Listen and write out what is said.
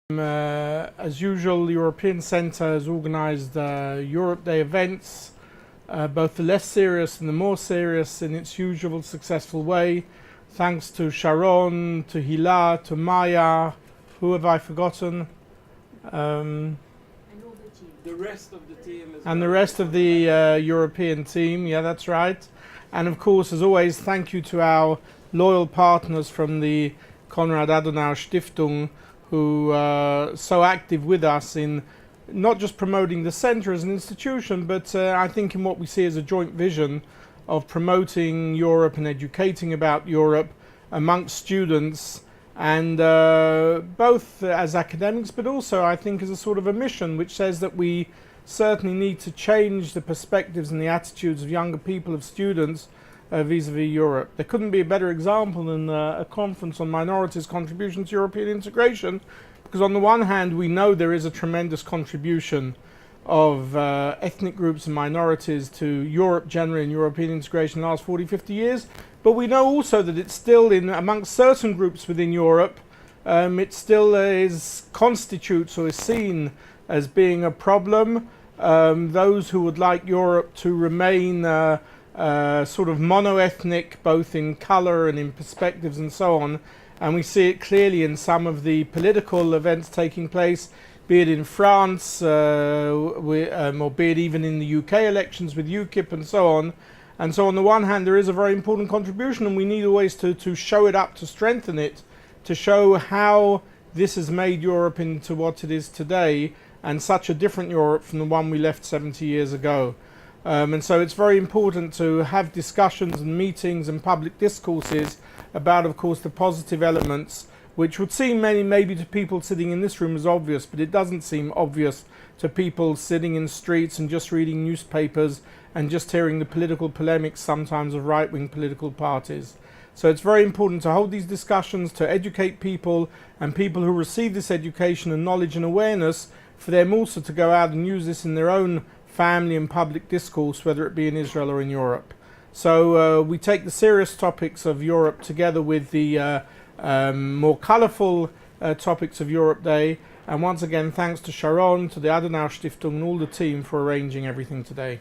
As usual, the European Centre has organised Europe Day events, both the less serious and the more serious, in its usual successful way. Thanks to Sharon, to Hila, to Maya. Who have I forgotten? And the rest of the team as and well. the rest of the European team, yeah, that's right. And of course, as always, thank you to our loyal partners from the Konrad Adenauer Stiftung, who are so active with us in not just promoting the centre as an institution, but I think in what we see as a joint vision of promoting Europe and educating about Europe amongst students, and both as academics, but also I think as a sort of a mission which says that we certainly need to change the perspectives and the attitudes of younger people, of students, vis-a-vis Europe. There couldn't be a better example than a conference on minorities' contribution to European integration, because on the one hand we know there is a tremendous contribution of ethnic groups and minorities to Europe generally and European integration in the last 40, 50 years, but we know also that it's still amongst certain groups within Europe, it still constitutes or is seen as being a problem. Those who would like Europe to remain sort of mono-ethnic, both in colour and in perspectives and so on, and we see it clearly in some of the political events taking place, be it in France or be it even in the UK elections with UKIP and so on. And so on the one hand there is a very important contribution, and we need always to show it up, to strengthen it, to show how this has made Europe into what it is today, and such a different Europe from the one we left 70 years ago. And so it's very important to have discussions and meetings and public discourses about, of course, the positive elements, which would seem maybe to people sitting in this room as obvious, but it doesn't seem obvious to people sitting in streets and just reading newspapers and just hearing the political polemics sometimes of right-wing political parties. So it's very important to hold these discussions, to educate people, and people who receive this education and knowledge and awareness, for them also to go out and use this in their own family and public discourse, whether it be in Israel or in Europe. So we take the serious topics of Europe together with the more colourful topics of Europe Day. And once again, thanks to Sharon, to the Adenauer Stiftung and all the team for arranging everything today.